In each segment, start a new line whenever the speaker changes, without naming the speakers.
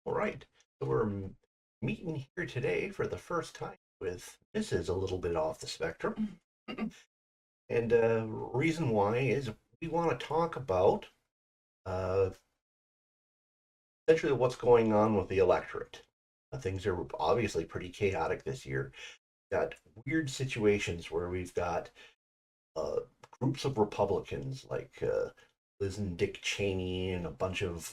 All right. So we're meeting here today for the first time with Mrs. a little bit off the spectrum. And reason why is we want to talk about uh, essentially what's going on with the electorate. Things are obviously pretty chaotic this year. Got weird situations where we've got uh, groups of Republicans like Liz and Dick Cheney and a bunch of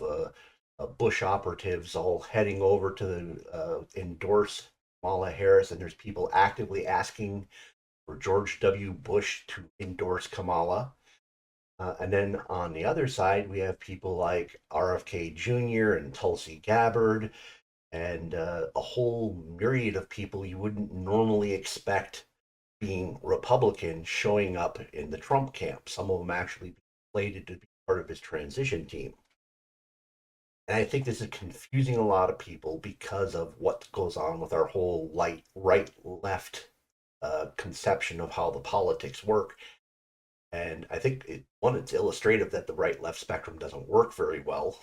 Bush operatives all heading over to endorse Kamala Harris, and there's people actively asking for George W. Bush to endorse Kamala. And then on the other side, we have people like RFK Jr. and Tulsi Gabbard and a whole myriad of people you wouldn't normally expect being Republican showing up in the Trump camp. Some of them actually slated to be part of his transition team. And I think this is confusing a lot of people because of what goes on with our whole light right left conception of how the politics work. And I think it's illustrative that the right left spectrum doesn't work very well.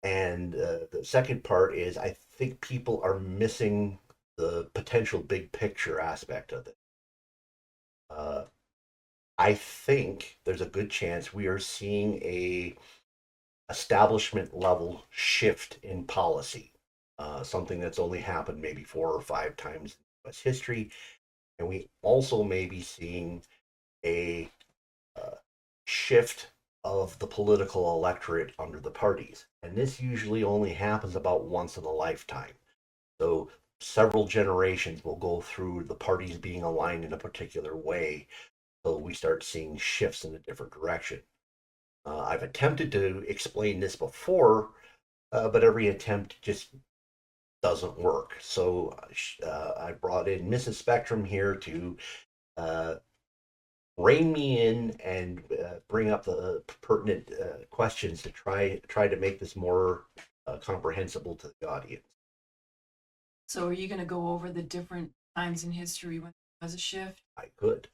And the second part is I think people are missing the potential big picture aspect of it. Uh, I think there's a good chance we are seeing a establishment level shift in policy, something that's only happened maybe 4 or 5 times in U.S. history. And we also may be seeing a uh, shift of the political electorate under the parties. And this usually only happens about once in a lifetime. So several generations will go through the parties being aligned in a particular way so we start seeing shifts in a different direction. I've attempted to explain this before, but every attempt just doesn't work. So I brought in Mrs. Spectrum here to uh, rein me in and bring up the pertinent questions to try to make this more comprehensible to the audience.
So are you going to go over the different times in history when there was a shift?
I could.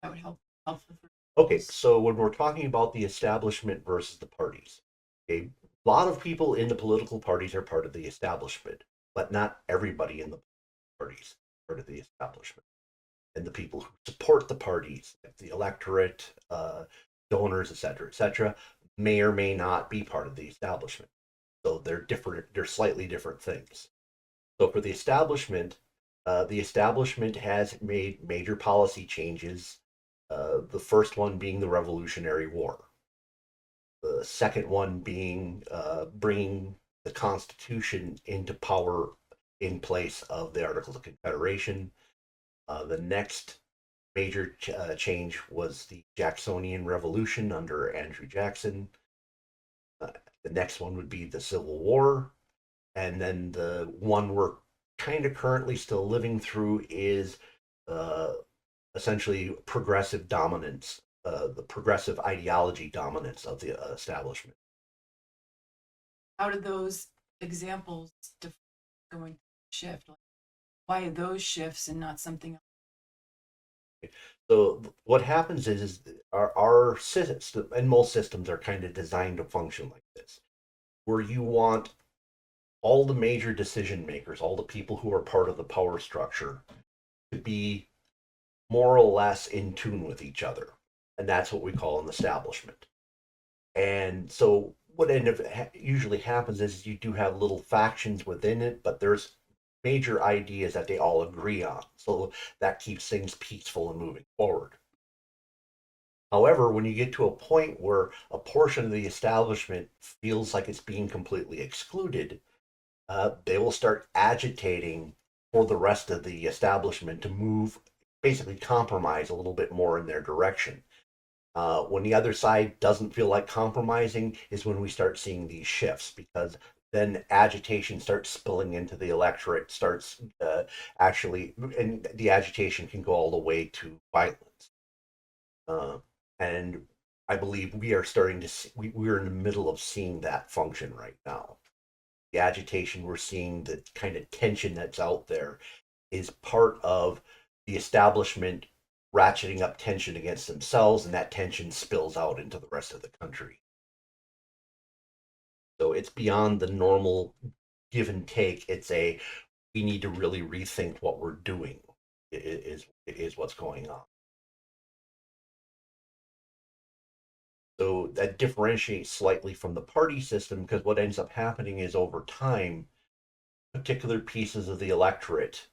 That would helpful for
Okay,
those.
so when we're talking about the establishment versus the parties, a lot of people in the political parties are part of the establishment, but not everybody in the parties are part of the establishment. And the people who support the parties, the electorate, donors, et cetera, may or may not be part of the establishment. So they're different, they're slightly different things. So for the establishment has made major policy changes. The first one being the Revolutionary War. The second one being bringing the Constitution into power in place of the Articles of Confederation. The next major change was the Jacksonian Revolution under Andrew Jackson. Uh, the next one would be the Civil War. And then the one we're kind of currently still living through is uh, essentially progressive dominance, the progressive ideology dominance of the establishment.
How did those examples going to shift? Like, why are those shifts and not something else?
So what happens is our system and most systems are kind of designed to function like this, where you want all the major decision makers, all the people who are part of the power structure, to be more or less in tune with each other. And that's what we call an establishment. And so what usually happens is you do have little factions within it, but there's major ideas that they all agree on. So that keeps things peaceful and moving forward. However, when you get to a point where a portion of the establishment feels like it's being completely excluded, they will start agitating for the rest of the establishment to move, basically compromise a little bit more in their direction. When the other side doesn't feel like compromising is when we start seeing these shifts because then agitation starts spilling into the electorate, starts actually, and the agitation can go all the way to violence. Uh, and I believe we are starting to see, we're in the middle of seeing that function right now. The agitation we're seeing, the kind of tension that's out there is part of the establishment ratcheting up tension against themselves, and that tension spills out into the rest of the country. So it's beyond the normal give and take. It's a we need to really rethink what we're doing is what's going on. So that differentiates slightly from the party system because what ends up happening is over time, particular pieces of the electorate,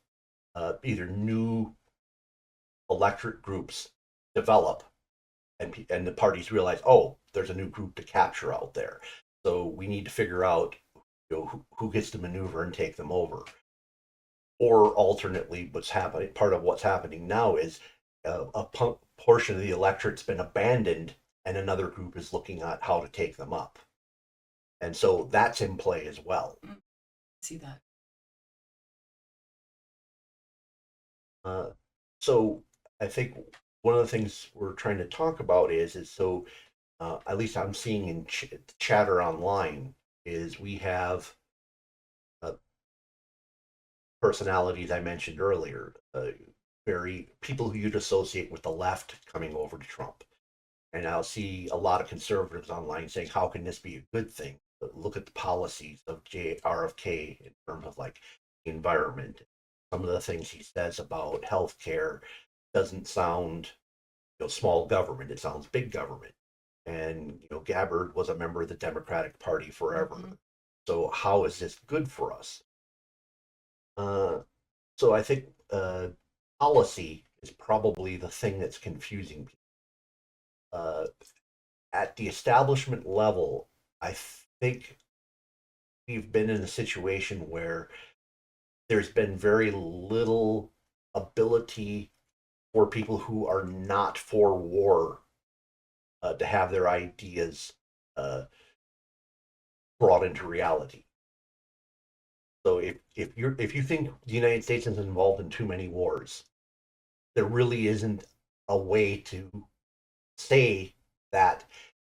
either new electorate groups develop, and the parties realize, oh, there's a new group to capture out there. So we need to figure out, who gets to maneuver and take them over. Or alternately, what's happening, part of what's happening now is a portion of the electorate's been abandoned, and another group is looking at how to take them up. And so that's in play as well.
See that.
Uh, so I think one of the things we're trying to talk about is so at least I'm seeing in chatter online is we have uh, personalities I mentioned earlier, very people who you'd associate with the left coming over to Trump. And I'll see a lot of conservatives online saying, how can this be a good thing? But look at the policies of RFK in terms of like the environment. Some of the things he says about healthcare doesn't sound, small government. It sounds big government. And Gabbard was a member of the Democratic Party forever.
Mm-hmm.
So how is this good for us? So I think policy is probably the thing that's confusing people. At the establishment level, I think we've been in a situation where there's been very little ability for people who are not for war to have their ideas uh, brought into reality. So if you think the United States is involved in too many wars, there really isn't a way to say that,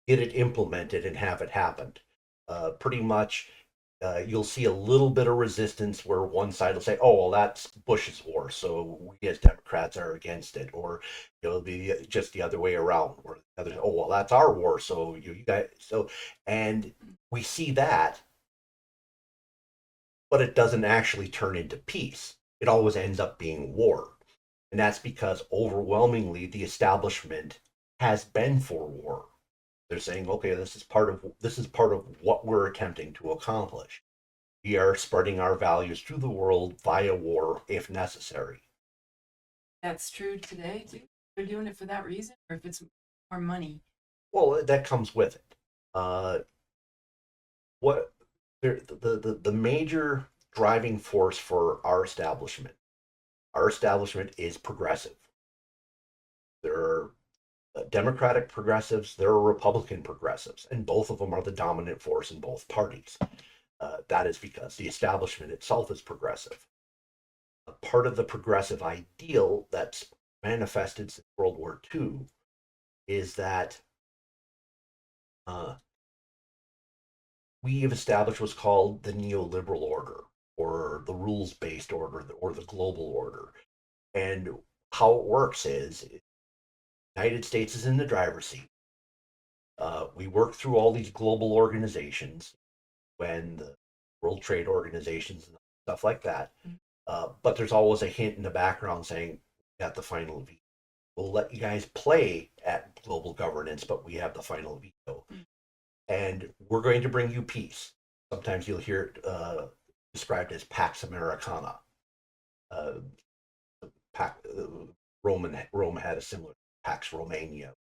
get it implemented and have it happen. Pretty much, you'll see a little bit of resistance where one side will say, "Oh, well, that's Bush's war, so we as Democrats are against it," or it'll be just the other way around, or the other, "Oh, well, that's our war, so you guys." So, and we see that, but it doesn't actually turn into peace. It always ends up being war. And that's because overwhelmingly the establishment has been for war. They're saying, okay, this is part of what we're attempting to accomplish. We are spreading our values through the world via war if necessary.
That's true today too. They're doing it for that reason, or if it's more money.
Well, that comes with it. Uh, what the major driving force for our establishment is progressive. There are Democratic progressives, there are Republican progressives, and both of them are the dominant force in both parties. That is because the establishment itself is progressive. A part of the progressive ideal that's manifested since World War II is that uh, we have established what's called the neoliberal order, or the rules based order, or the global order. And how it works is the United States is in the driver's seat. We work through all these global organizations, when the World Trade Organizations and stuff like that. But there's always a hint in the background saying, got the final veto. We'll let you guys play at global governance, but we have the final veto. And we're going to bring you peace. Sometimes you'll hear it described as Pax Americana. Uh, Pax, Rome had a similar Pax Romania,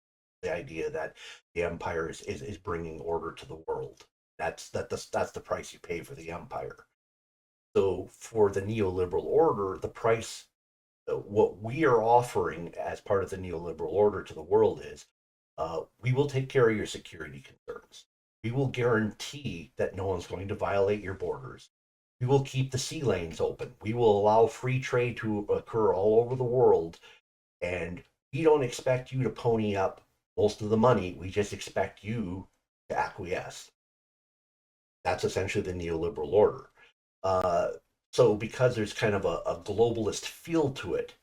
the idea that the empire is bringing order to the world. That's the price you pay for the empire. So for the neoliberal order, the price, what we are offering as part of the neoliberal order to the world is, we will take care of your security concerns. We will guarantee that no one's going to violate your borders. We will keep the sea lanes open. We will allow free trade to occur all over the world. And we don't expect you to pony up most of the money. We just expect you to acquiesce. That's essentially the neoliberal order. Uh, so because there's kind of a globalist feel to it,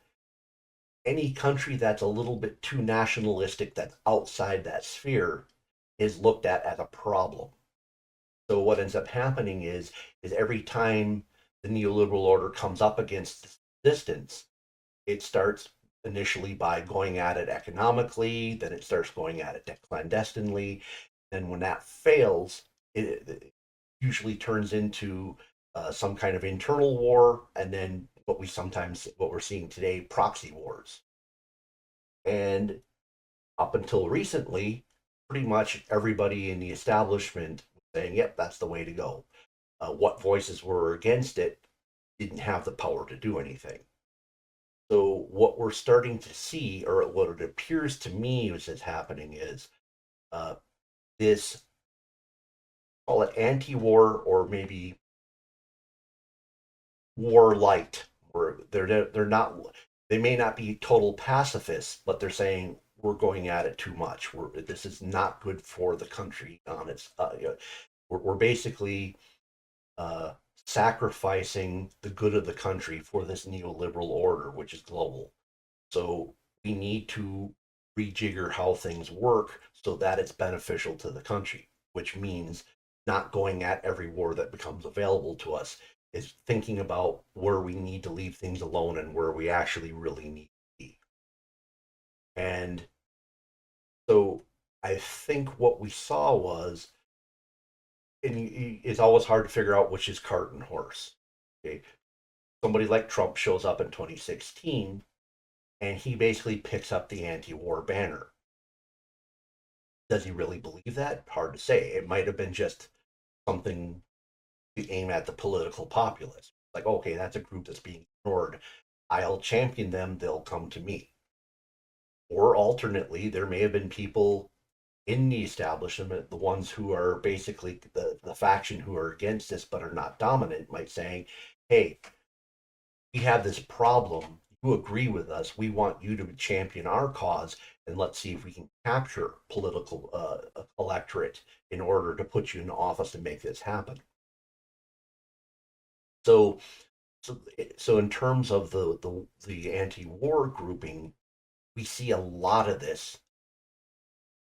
any country that's a little bit too nationalistic, that's outside that sphere, is looked at as a problem. So what ends up happening is every time the neoliberal order comes up against resistance, it starts initially by going at it economically, then it starts going at it clandestinely. And when that fails, it usually turns into some kind of internal war, and then what we're seeing today, proxy wars. And up until recently, pretty much everybody in the establishment was saying, yep, that's the way to go. What voices were against it didn't have the power to do anything. So what we're starting to see, or what it appears to me is happening, is uh, this, call it anti-war, or maybe war light, where they're not, they may not be total pacifists, but they're saying we're going at it too much. This is not good for the country on its. We're basically uh, sacrificing the good of the country for this neoliberal order, which is global. So we need to rejigger how things work so that it's beneficial to the country, which means not going at every war that becomes available to us, is thinking about where we need to leave things alone and where we actually really need to be. And so I think what we saw was, and it's always hard to figure out which is cart and horse. Okay. Somebody like Trump shows up in 2016 and he basically picks up the anti-war banner. Does he really believe that? Hard to say. It might have been just something to aim at the political populace. Like, okay, that's a group that's being ignored. I'll champion them, they'll come to me. Or alternately, there may have been people in the establishment, the ones who are basically the faction who are against this but are not dominant, might saying, hey, we have this problem. You agree with us. We want you to champion our cause, and let's see if we can capture political electorate in order to put you in office and make this happen. So, so in terms of the anti-war grouping, we see a lot of this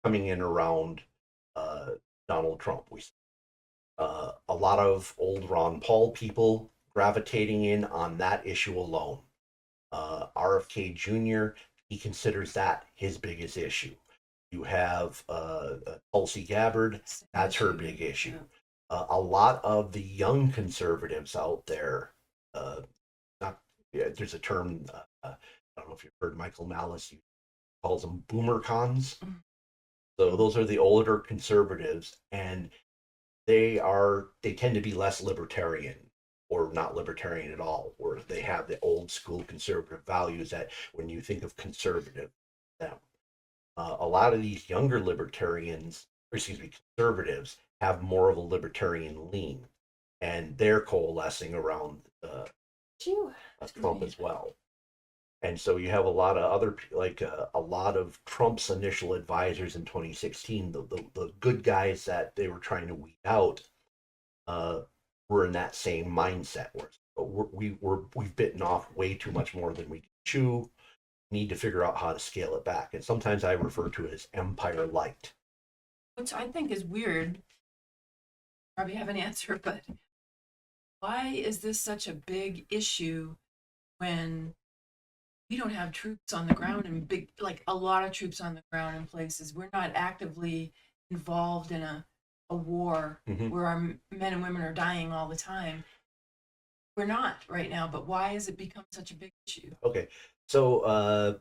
coming in around uh, Donald Trump. We see a lot of old Ron Paul people gravitating in on that issue alone. RFK Jr., he considers that his biggest issue. You have Tulsi Gabbard, that's her big issue. A lot of the young conservatives out there, not yeah, there's a term, I don't know if you've heard Michael Malice, he calls them boomer cons. So those are the older conservatives, and they tend to be less libertarian or not libertarian at all, or they have the old school conservative values that when you think of conservative, them. A lot of these younger libertarians, or excuse me, conservatives, have more of a libertarian lean, and they're coalescing around Trump as well. And so you have a lot of other, like a lot of Trump's initial advisors in 2016, the good guys that they were trying to weed out, uh, were in that same mindset. We've bitten off way too much more than we can chew. Need to figure out how to scale it back. And sometimes I refer to it as empire light.
Which I think is weird. Probably have an answer, but why is this such a big issue when we don't have troops on the ground and big, like a lot of troops on the ground in places? We're not actively involved in a war
Mm-hmm.
where our men and women are dying all the time. We're not right now, but why has it become such a big issue?
Okay, so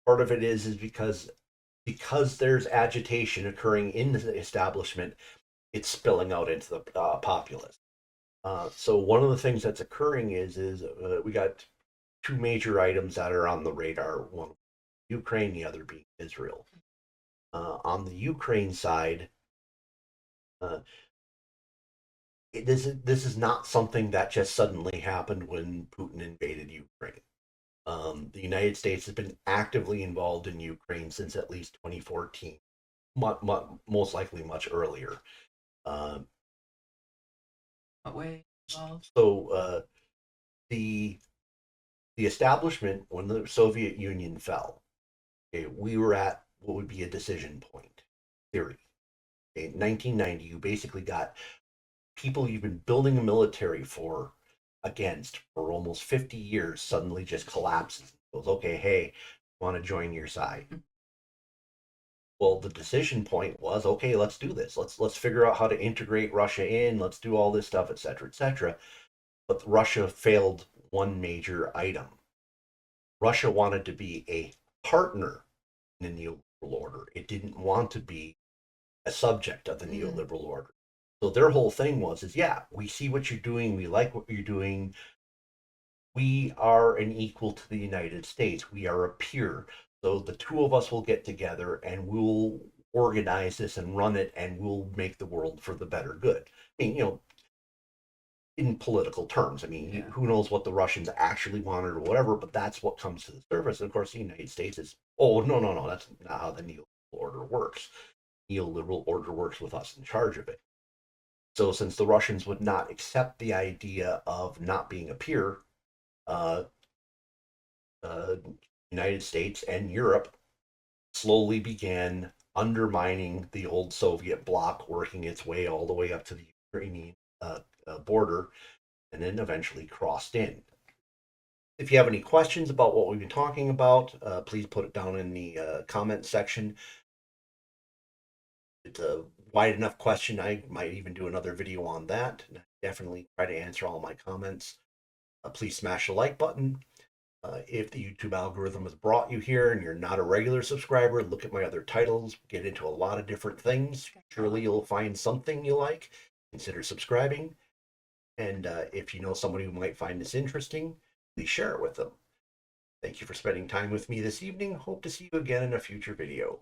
part of it is because there's agitation occurring in the establishment, it's spilling out into the populace. So one of the things that's occurring is we got two major items that are on the radar. One, Ukraine, the other being Israel. On the Ukraine side, uh, this is not something that just suddenly happened when Putin invaded Ukraine. The United States has been actively involved in Ukraine since at least 2014, most likely much earlier. Um,
What way? Well,
so the the establishment, when the Soviet Union fell, okay, we were at what would be a decision point theory. Okay, 1990, you basically got people you've been building a military for against for almost 50 years suddenly just collapses and goes, okay, hey, want to join your side. Well, the decision point was, okay, let's do this. Let's figure out how to integrate Russia in. Let's do all this stuff, et cetera, et cetera. But Russia failed one major item. Russia wanted to be a partner in the neoliberal order. It didn't want to be a subject of the neoliberal order. So their whole thing was, yeah, we see what you're doing. We like what you're doing. We are an equal to the United States. We are a peer. So the two of us will get together and we'll organize this and run it and we'll make the world for the better good. I mean, in political terms. I mean,
Yeah.
who knows what the Russians actually wanted or whatever, but that's what comes to the surface. And of course, the United States is, oh, no, no, no, that's not how the neoliberal order works. Neoliberal order works with us in charge of it. So since the Russians would not accept the idea of not being a peer, uh, uh, United States and Europe slowly began undermining the old Soviet bloc, working its way all the way up to the Ukrainian border, and then eventually crossed in. If you have any questions about what we've been talking about, please put it down in the comment section. It's a wide enough question. I might even do another video on that. Definitely try to answer all my comments. Please smash the like button. If the YouTube algorithm has brought you here and you're not a regular subscriber, look at my other titles. Get into a lot of different things. Surely you'll find something you like. Consider subscribing. And if you know somebody who might find this interesting, please share it with them. Thank you for spending time with me this evening. Hope to see you again in a future video.